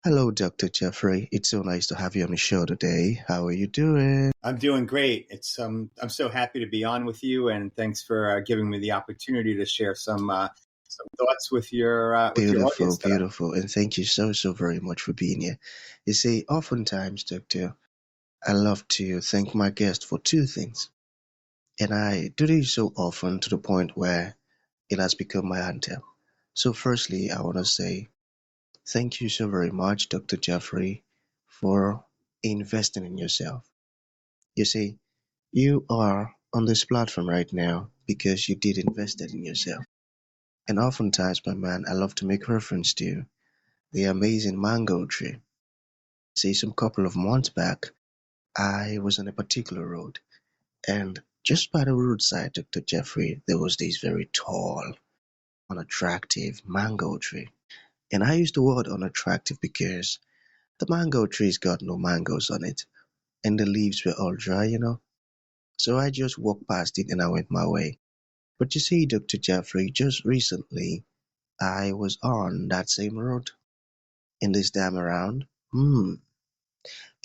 Hello, Dr. Jeffrey. It's so nice to have you on the show today. How are you doing? I'm doing great. I'm so happy to be on with you, and thanks for giving me the opportunity to share some thoughts with your Beautiful, audience today. beautiful. And thank you so, so very much for being here. You see, oftentimes, Doctor, I love to thank my guest for two things. And I do this so often to the point where it has become my anthem. So, firstly, I want to say thank you so very much, Dr. Jeffrey, for investing in yourself. You see, you are on this platform right now because you did invest in yourself. And oftentimes, my man, I love to make reference to the amazing mango tree. See, some couple of months back, I was on a particular road, and just by the roadside, Dr. Jeffrey, there was this very tall, unattractive mango tree. And I use the word unattractive because the mango tree's got no mangoes on it, and the leaves were all dry. So I just walked past it and I went my way. But you see, Dr. Jeffrey, just recently, I was on that same road. And this time around, a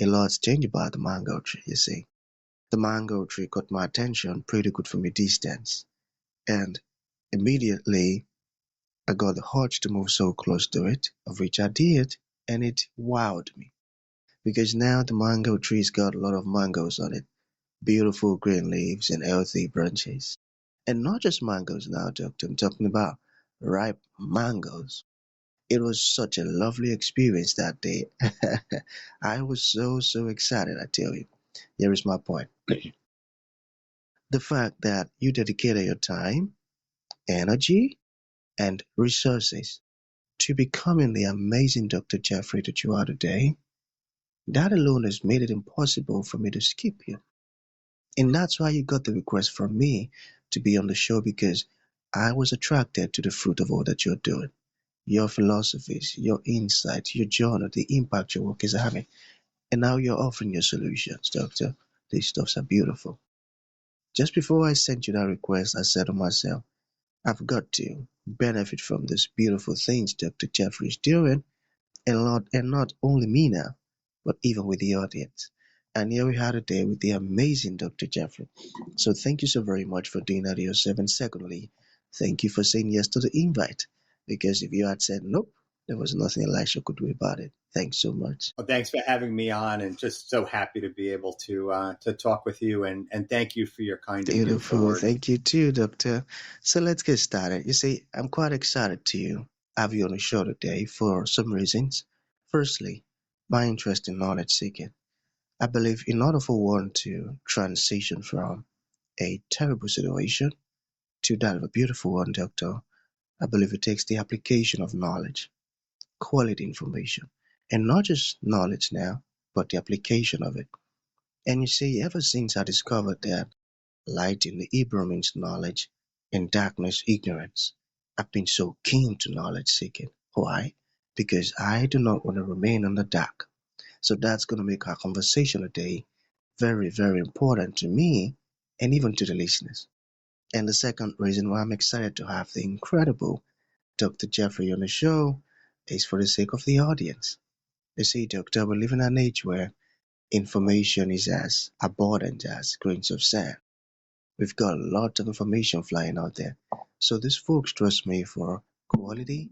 lot's changed about the mango tree, you see. The mango tree caught my attention pretty good from a distance. And immediately, I got the urge to move so close to it, of which I did, and it wowed me. Because now the mango tree's got a lot of mangoes on it, beautiful green leaves and healthy branches. And not just mangoes now, Doctor, I'm talking about ripe mangoes. It was such a lovely experience that day. I was so, so excited, I tell you. Here is my point. The fact that you dedicated your time, energy, and resources to becoming the amazing Dr. Jeffrey that you are today, that alone has made it impossible for me to skip you. And that's why you got the request from me to be on the show because I was attracted to the fruit of all that you're doing. Your philosophies, your insights, your journey, the impact your work is having. And now you're offering your solutions, Doctor. These stuffs are beautiful. Just before I sent you that request, I said to myself, I've got to benefit from these beautiful things Dr. Jeffrey is doing, and not only me now, but even with the audience. And here we are today with the amazing Dr. Jeffrey. So thank you so very much for doing that yourself. And secondly, thank you for saying yes to the invite. Because if you had said nope, there was nothing Elisha could do about it. Thanks so much. Well, thanks for having me on, and just so happy to be able to talk with you, and thank you for your kind and beautiful Beautiful. words. Thank you too, Doctor. So let's get started. You see, I'm quite excited to have you on the show today for some reasons. Firstly, my interest in knowledge seeking. I believe in order for one to transition from a terrible situation to that of a beautiful one, Doctor, I believe it takes the application of knowledge, quality information, and not just knowledge now, but the application of it. And you see, ever since I discovered that light in the Hebrew means knowledge and darkness ignorance, I've been so keen to knowledge seeking. Why? Because I do not want to remain in the dark. So that's going to make our conversation today very, very important to me and even to the listeners. And the second reason why I'm excited to have the incredible Dr. Jeffrey on the show is for the sake of the audience. You see, Doctor, we live in an age where information is as abundant as grains of sand. We've got a lot of information flying out there. So these folks trust me for quality,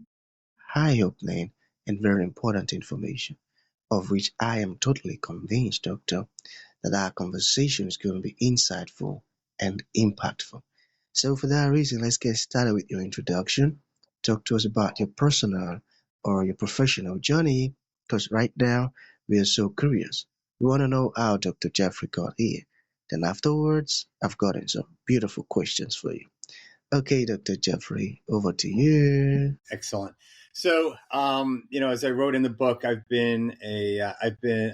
high opening, and very important information, of which I am totally convinced, Doctor, that our conversation is going to be insightful and impactful. So, for that reason, let's get started with your introduction. Talk to us about your personal or your professional journey, because right now we are so curious. We want to know how Dr. Jeffrey got here. Then, afterwards, I've gotten some beautiful questions for you. Okay, Dr. Jeffrey, over to you. Excellent. So, as I wrote in the book, I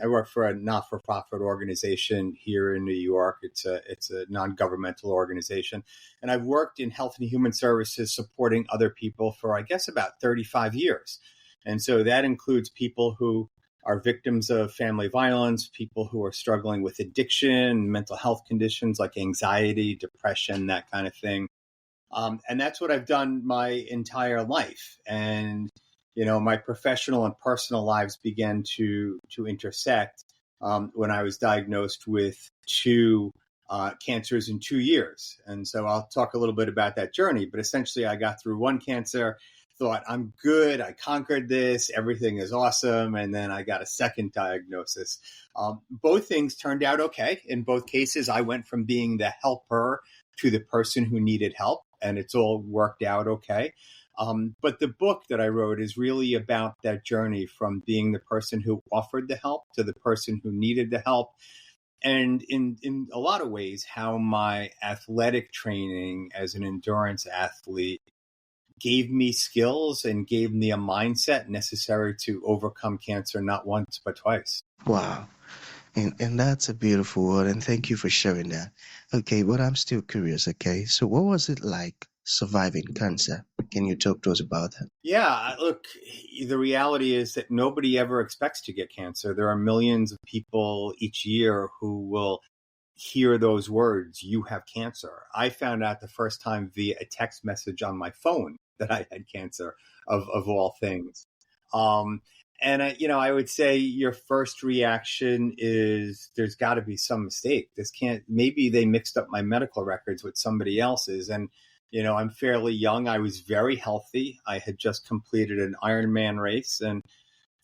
work for a not-for-profit organization here in New York. It's a non-governmental organization, and I've worked in health and human services supporting other people for, I guess, about 35 years. And so that includes people who are victims of family violence, people who are struggling with addiction, mental health conditions like anxiety, depression, that kind of thing. And that's what I've done my entire life. And my professional and personal lives began to intersect when I was diagnosed with two cancers in 2 years. And so I'll talk a little bit about that journey. But essentially, I got through one cancer, thought I'm good, I conquered this, everything is awesome. And then I got a second diagnosis. Both things turned out okay. In both cases, I went from being the helper to the person who needed help, and it's all worked out okay. But the book that I wrote is really about that journey from being the person who offered the help to the person who needed the help. And in a lot of ways, how my athletic training as an endurance athlete gave me skills and gave me a mindset necessary to overcome cancer, not once, but twice. Wow. And that's a beautiful word, and thank you for sharing that. Okay, but I'm still curious, okay? So what was it like surviving cancer? Can you talk to us about that? Yeah, look, the reality is that nobody ever expects to get cancer. There are millions of people each year who will hear those words, you have cancer. I found out the first time via a text message on my phone that I had cancer, of all things. Um, and I would say your first reaction is there's got to be some mistake. Maybe they mixed up my medical records with somebody else's. And, I'm fairly young. I was very healthy. I had just completed an Ironman race. And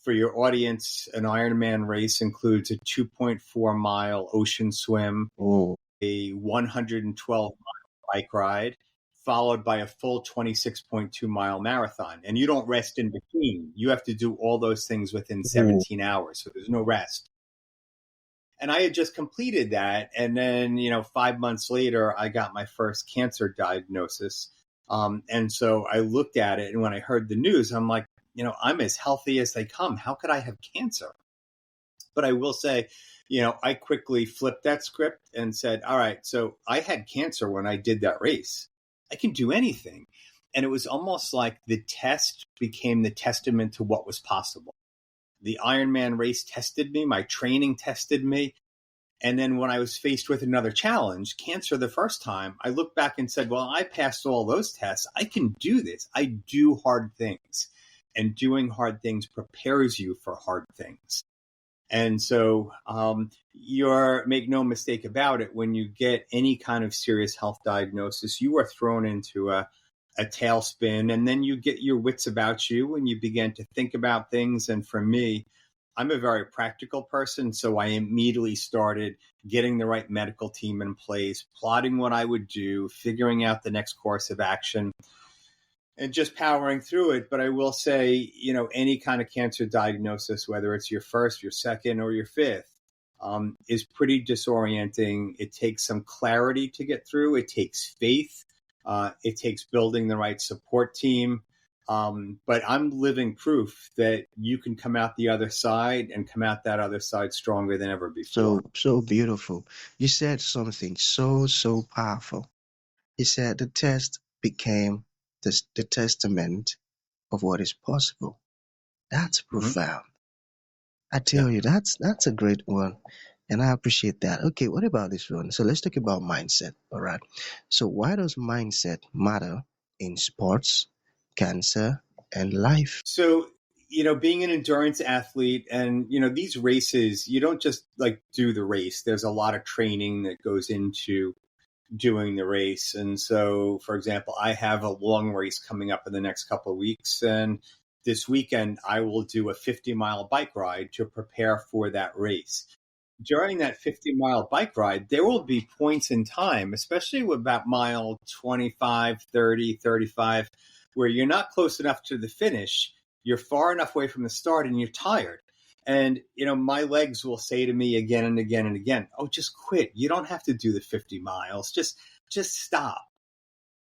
for your audience, an Ironman race includes a 2.4-mile ocean swim, Oh, a 112-mile bike ride, followed by a full 26.2-mile marathon. And you don't rest in between. You have to do all those things within oh, 17 hours. So there's no rest. And I had just completed that. And then, 5 months later, I got my first cancer diagnosis. And so I looked at it. And when I heard the news, I'm like, I'm as healthy as they come. How could I have cancer? But I will say, I quickly flipped that script and said, all right, so I had cancer when I did that race. I can do anything. And it was almost like the test became the testament to what was possible. The Ironman race tested me, my training tested me. And then when I was faced with another challenge, cancer the first time, I looked back and said, well, I passed all those tests. I can do this. I do hard things. And doing hard things prepares you for hard things. And so make no mistake about it, when you get any kind of serious health diagnosis, you are thrown into a tailspin, and then you get your wits about you and you begin to think about things. And for me, I'm a very practical person, so I immediately started getting the right medical team in place, plotting what I would do, figuring out the next course of action, and just powering through it. But I will say, any kind of cancer diagnosis, whether it's your first, your second, or your fifth, is pretty disorienting. It takes some clarity to get through. It takes faith. It takes building the right support team. But I'm living proof that you can come out the other side and come out that other side stronger than ever before. so beautiful. You said something so powerful. You said the test became the testament of what is possible. That's Mm-hmm. profound. I Yeah. tell you, that's a great one, and I appreciate that. Okay, what about this one? So let's talk about mindset. All right. So why does mindset matter in sports, cancer, and life? So, being an endurance athlete and, these races, you don't just like do the race. There's a lot of training that goes into doing the race. And so, for example, I have a long race coming up in the next couple of weeks. And this weekend, I will do a 50-mile bike ride to prepare for that race. During that 50-mile bike ride, there will be points in time, especially with about mile 25, 30, 35, where you're not close enough to the finish. You're far enough away from the start and you're tired. And, my legs will say to me again and again and again, oh, just quit. You don't have to do the 50 miles. Just stop.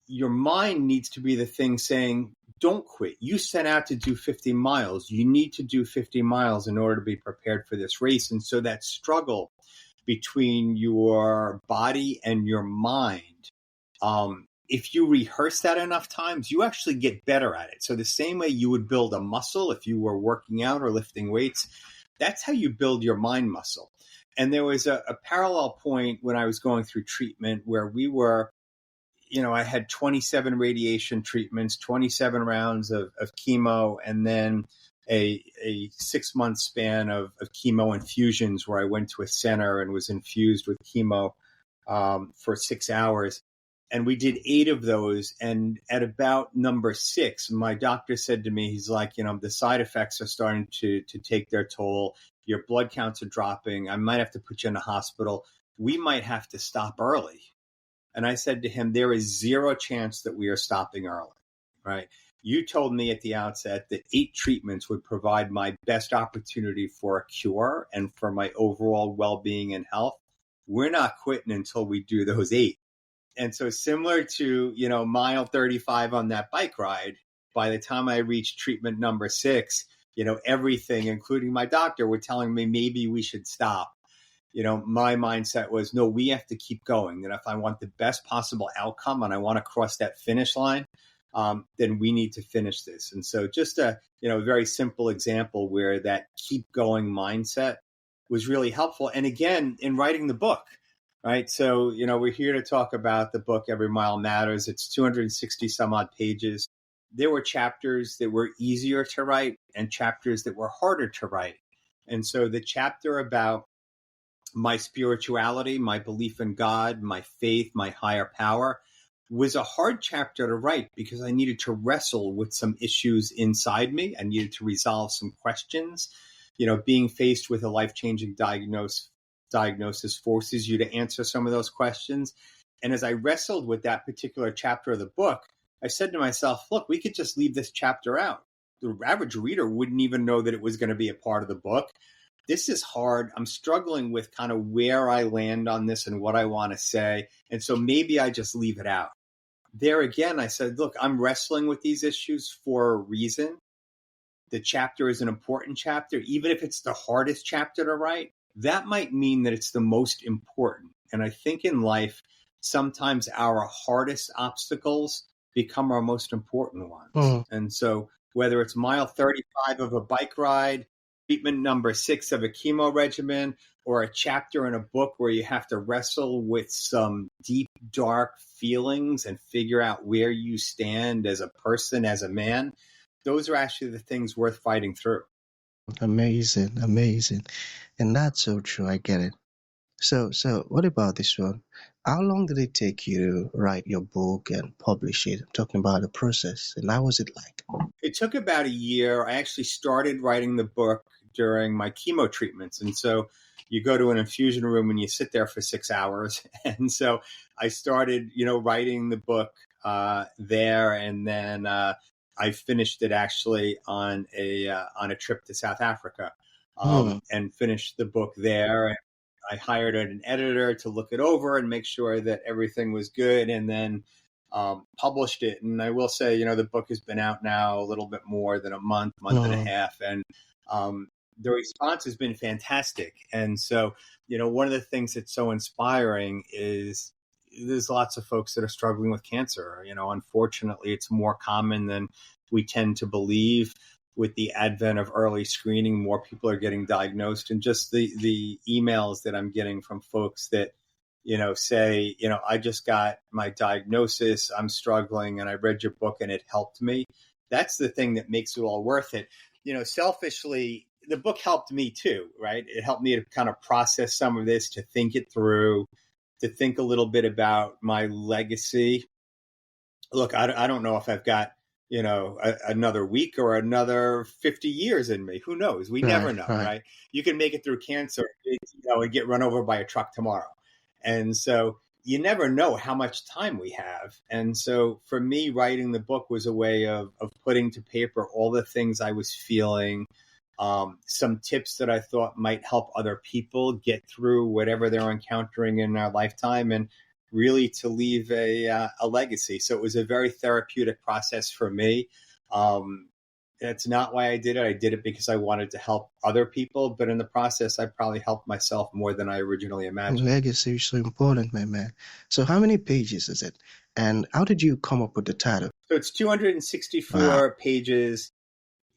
Your mind needs to be the thing saying, don't quit. You set out to do 50 miles. You need to do 50 miles in order to be prepared for this race. And so that struggle between your body and your mind, if you rehearse that enough times, you actually get better at it. So the same way you would build a muscle if you were working out or lifting weights, that's how you build your mind muscle. And there was a parallel point when I was going through treatment where we were I had 27 radiation treatments, 27 rounds of chemo, and then a 6-month span of chemo infusions where I went to a center and was infused with chemo for 6 hours. And we did 8 of those. And at about number 6, my doctor said to me, he's like, the side effects are starting to take their toll. Your blood counts are dropping. I might have to put you in a hospital. We might have to stop early. And I said to him, there is zero chance that we are stopping early, right? You told me at the outset that 8 treatments would provide my best opportunity for a cure and for my overall well-being and health. We're not quitting until we do those 8. And so similar to, mile 35 on that bike ride, by the time I reached treatment number 6, everything, including my doctor, were telling me maybe we should stop. My mindset was, no, we have to keep going. That if I want the best possible outcome and I want to cross that finish line, then we need to finish this. And so just a, very simple example where that keep going mindset was really helpful. And again, in writing the book, right? So, we're here to talk about the book, Every Mile Matters. It's 260 some odd pages. There were chapters that were easier to write and chapters that were harder to write. And so the chapter about my spirituality, my belief in God, my faith, my higher power was a hard chapter to write because I needed to wrestle with some issues inside me. I needed to resolve some questions. Being faced with a life-changing diagnosis forces you to answer some of those questions. And as I wrestled with that particular chapter of the book, I said to myself, look, we could just leave this chapter out. The average reader wouldn't even know that it was going to be a part of the book. This is hard. I'm struggling with kind of where I land on this and what I want to say. And so maybe I just leave it out. There again, I said, look, I'm wrestling with these issues for a reason. The chapter is an important chapter. Even if it's the hardest chapter to write, that might mean that it's the most important. And I think in life, sometimes our hardest obstacles become our most important ones. And so whether it's mile 35 of a bike ride, treatment number 6 of a chemo regimen, or a chapter in a book where you have to wrestle with some deep, dark feelings and figure out where you stand as a person, as a man, those are actually the things worth fighting through. Amazing, amazing. And that's so true. I get it. So what about this one? How long did it take you to write your book and publish it? I'm talking about the process. And how was it like? It took about a year. I actually started writing the book during my chemo treatments. And so you go to an infusion room and you sit there for 6 hours. And so I started, writing the book there. And then I finished it actually on a trip to South Africa and finished the book there. I hired an editor to look it over and make sure that everything was good, and then published it. And I will say, the book has been out now a little bit more than a month and a half. And the response has been fantastic. And so, one of the things that's so inspiring is there's lots of folks that are struggling with cancer. Unfortunately, it's more common than we tend to believe. With the advent of early screening, more people are getting diagnosed. And just the emails that I'm getting from folks that, say, I just got my diagnosis, I'm struggling, and I read your book and it helped me. That's the thing that makes it all worth it. Selfishly, the book helped me too, right? It helped me to kind of process some of this, to think it through, to think a little bit about my legacy. Look, I don't know if I've got, another week or another 50 years in me. Who knows? We never know, right? You can make it through cancer, and get run over by a truck tomorrow. And so you never know how much time we have. And so for me, writing the book was a way of putting to paper all the things I was feeling, some tips that I thought might help other people get through whatever they're encountering in their lifetime, and really to leave a legacy. So it was a very therapeutic process for me. That's not why I did it. I did it because I wanted to help other people. But in the process, I probably helped myself more than I originally imagined. Legacy is so important, my man. So how many pages is it? And how did you come up with the title? So it's 264 pages.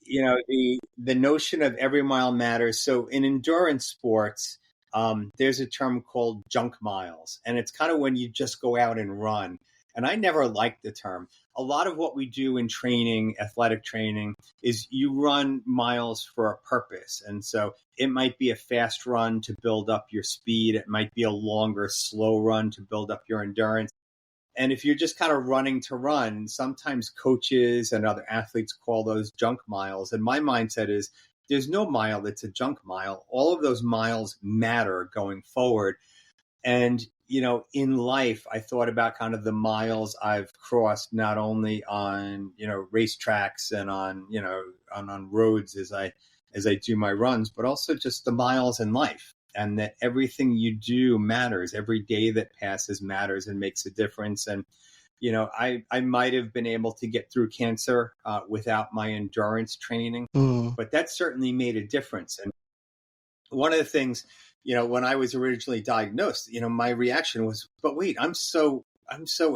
The notion of every mile matters. So in endurance sports, there's a term called junk miles, and it's kind of when you just go out and run. And I never liked the term. A lot of what we do in training, athletic training, is you run miles for a purpose. And so it might be a fast run to build up your speed. It might be a longer, slow run to build up your endurance. And if you're just kind of running to run, sometimes coaches and other athletes call those junk miles. And my mindset is there's no mile that's a junk mile. All of those miles matter going forward. And, in life, I thought about kind of the miles I've crossed, not only on, racetracks and on roads as I do my runs, but also just the miles in life. And that everything you do matters. Every day that passes matters and makes a difference. And, I might have been able to get through cancer without my endurance training, but that certainly made a difference. And one of the things, when I was originally diagnosed, my reaction was, but wait, I'm so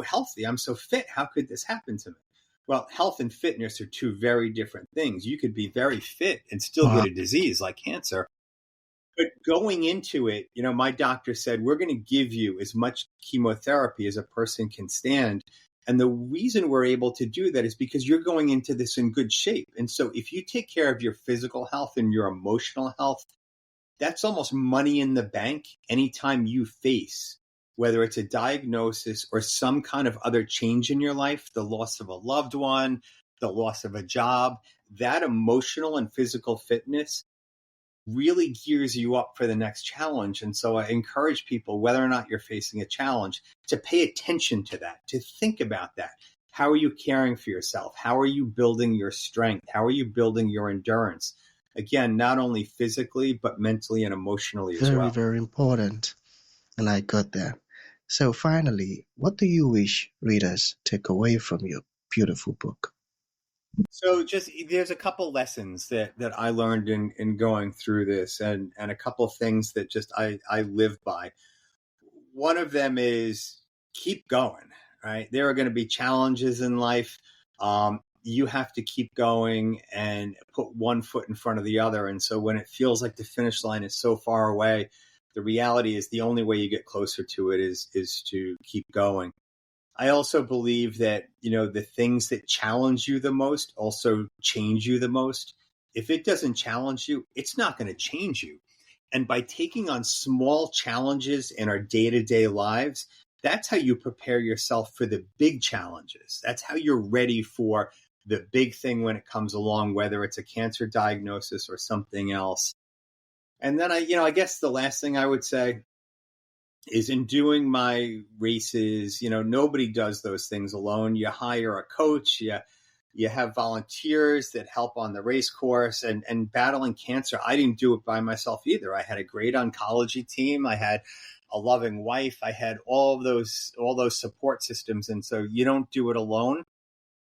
healthy. I'm so fit. How could this happen to me? Well, health and fitness are two very different things. You could be very fit and still get a disease like cancer. But going into it, my doctor said, we're going to give you as much chemotherapy as a person can stand. And the reason we're able to do that is because you're going into this in good shape. And so if you take care of your physical health and your emotional health, that's almost money in the bank anytime you face, whether it's a diagnosis or some kind of other change in your life, the loss of a loved one, the loss of a job, that emotional and physical fitness really gears you up for the next challenge. And so I encourage people, whether or not you're facing a challenge, to pay attention to that, to think about that. How are you caring for yourself? How are you building your strength? How are you building your endurance? Again, not only physically, but mentally and emotionally as well. Very, very important. And I got that. So finally, what do you wish readers take away from your beautiful book? So there's a couple lessons that I learned in going through this, and a couple of things that just I live by. One of them is keep going, right? There are going to be challenges in life. You have to keep going and put one foot in front of the other. And so when it feels like the finish line is so far away, the reality is the only way you get closer to it is to keep going. I also believe that, the things that challenge you the most also change you the most. If it doesn't challenge you, it's not going to change you. And by taking on small challenges in our day-to-day lives, that's how you prepare yourself for the big challenges. That's how you're ready for the big thing when it comes along, whether it's a cancer diagnosis or something else. And then I guess the last thing I would say is in doing my races, nobody does those things alone. You hire a coach, you have volunteers that help on the race course, and battling cancer. I didn't do it by myself either. I had a great oncology team. I had a loving wife. I had all those support systems. And so you don't do it alone.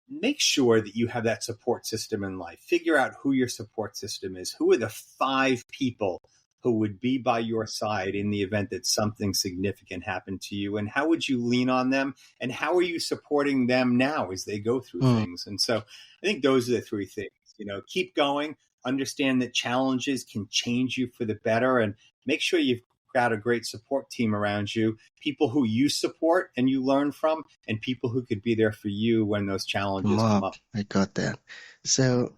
Make sure that you have that support system in life. Figure out who your support system is. Who are the 5 people who would be by your side in the event that something significant happened to you? And how would you lean on them? And how are you supporting them now as they go through things? And so I think those are the 3 things. Keep going, understand that challenges can change you for the better, and make sure you've got a great support team around you, people who you support and you learn from, and people who could be there for you when those challenges come up. I got that. So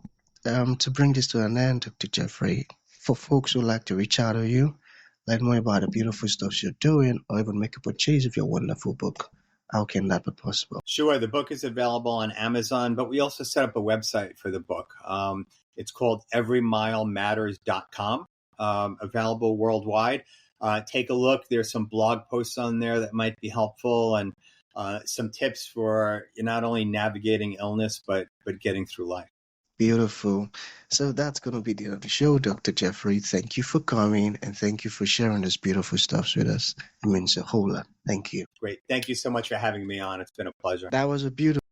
to bring this to an end, Dr. Jeffrey, for folks who like to reach out to you, learn more about the beautiful stuff you're doing, or even make a purchase of your wonderful book, how can that be possible? Sure. The book is available on Amazon, but we also set up a website for the book. It's called everymilematters.com, available worldwide. Take a look. There's some blog posts on there that might be helpful, and some tips for not only navigating illness, but getting through life. Beautiful. So that's going to be the end of the show, Dr. Jeffrey. Thank you for coming, and thank you for sharing this beautiful stuff with us. It means a whole lot. Thank you. Great. Thank you so much for having me on. It's been a pleasure. That was a beautiful